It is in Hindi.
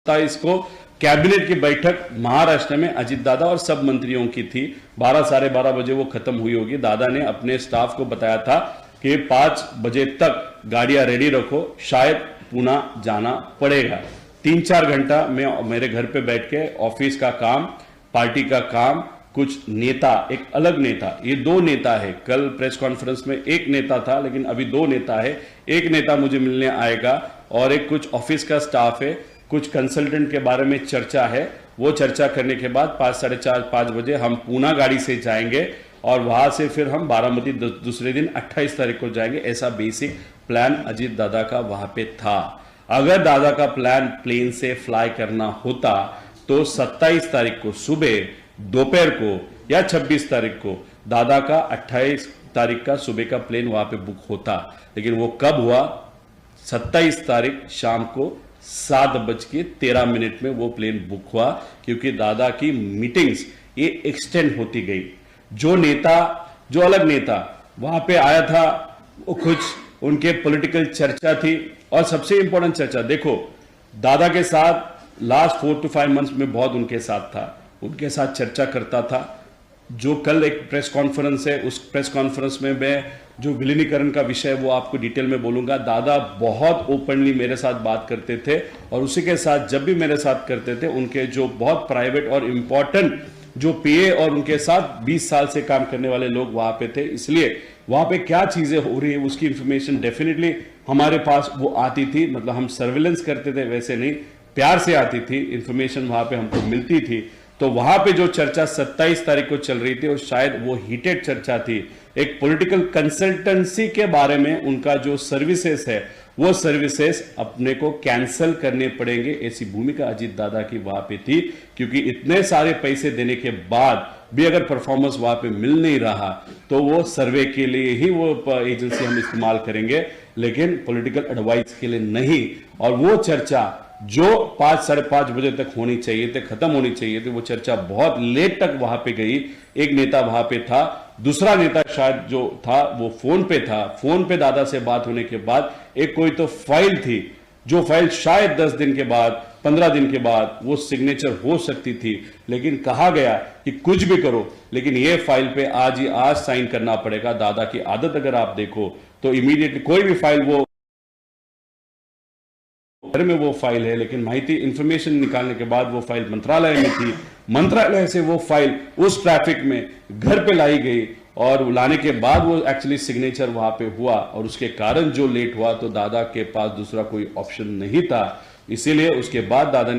27 को कैबिनेट की बैठक महाराष्ट्र में अजीत दादा और सब मंत्रियों की थी। 12 साढ़े 12 बजे वो खत्म हुई होगी। दादा ने अपने स्टाफ को बताया था कि 5 बजे तक गाड़ियां रेडी रखो, शायद पुणे जाना पड़ेगा। 3-4 घंटा मैं मेरे घर पे बैठ के ऑफिस का काम, पार्टी का काम, कुछ नेता, एक अलग नेता, ये 2 नेता है। कल प्रेस कॉन्फ्रेंस में एक नेता था, लेकिन अभी 2 नेता है। एक नेता मुझे मिलने आएगा और एक कुछ ऑफिस का स्टाफ है, कुछ कंसल्टेंट के बारे में चर्चा है। वो चर्चा करने के बाद 5 साढ़े 4-5 बजे हम पुणे गाड़ी से जाएंगे और वहां से फिर हम बारामती दूसरे दिन 28 तारीख को जाएंगे। ऐसा बेसिक प्लान अजीत दादा का वहां पे था। अगर दादा का प्लान प्लेन से फ्लाई करना होता तो 27 तारीख को सुबह, दोपहर को या 26 तारीख को दादा का 28 तारीख का सुबह का प्लेन वहां पे बुक होता। लेकिन वो कब हुआ? 27 तारीख शाम को 7:13 में वो प्लेन बुक हुआ, क्योंकि दादा की मीटिंग्स ये एक्सटेंड होती गई। जो अलग नेता वहां पे आया था, वो कुछ उनके पॉलिटिकल चर्चा थी। और सबसे इंपॉर्टेंट चर्चा, देखो दादा के साथ लास्ट 4 to 5 मंथ्स में बहुत उनके साथ था, उनके साथ चर्चा करता था। जो कल एक प्रेस कॉन्फ्रेंस है, उस प्रेस कॉन्फ्रेंस में मैं जो विलीनीकरण का विषय वो आपको डिटेल में बोलूंगा। दादा बहुत ओपनली मेरे साथ बात करते थे और उसी के साथ जब भी मेरे साथ करते थे, उनके जो बहुत प्राइवेट और इंपॉर्टेंट जो पीए और उनके साथ 20 साल से काम करने वाले लोग वहां पे थे, इसलिए वहां पे क्या चीजें हो रही है उसकी इंफॉर्मेशन डेफिनेटली हमारे पास वो आती थी। मतलब हम सर्विलेंस करते थे वैसे नहीं, प्यार से आती थी इंफॉर्मेशन, वहां पे हमको मिलती थी। तो वहां पे जो चर्चा 27 तारीख को चल रही थी और शायद वो हीटेड चर्चा थी, एक पॉलिटिकल कंसल्टेंसी के बारे में। उनका जो सर्विसेज है वो सर्विसेज अपने को कैंसिल करने पड़ेंगे, ऐसी भूमिका अजीत दादा की वहां पे थी। क्योंकि इतने सारे पैसे देने के बाद भी अगर परफॉर्मेंस वहां पे मिल नहीं रहा तो वो सर्वे के लिए ही वो एजेंसी हम इस्तेमाल करेंगे, लेकिन पॉलिटिकल एडवाइस के लिए नहीं। और वो चर्चा जो 5 साढ़े 5 बजे तक होनी चाहिए थे, खत्म होनी चाहिए थी, वो चर्चा बहुत लेट तक वहां पे गई। एक नेता वहां पे था, दूसरा नेता शायद जो था वो फोन पे था। फोन पे दादा से बात होने के बाद एक कोई तो फाइल थी, जो फाइल शायद 10 दिन के बाद, 15 दिन के बाद वो सिग्नेचर हो सकती थी। लेकिन कहा गया कि कुछ भी करो, लेकिन ये फाइल पे आज साइन करना पड़ेगा। दादा की आदत अगर आप देखो तो इमीडिएटली कोई भी फाइल, वो घर में वो फाइल है, लेकिन माहिती इंफॉर्मेशन निकालने के बाद वो फाइल मंत्रालय में थी। मंत्रालय से वो फाइल उस ट्रैफिक में घर पे लाई गई और लाने के बाद वो एक्चुअली सिग्नेचर वहां पे हुआ। और उसके कारण जो लेट हुआ, तो दादा के पास दूसरा कोई ऑप्शन नहीं था, इसीलिए उसके बाद दादा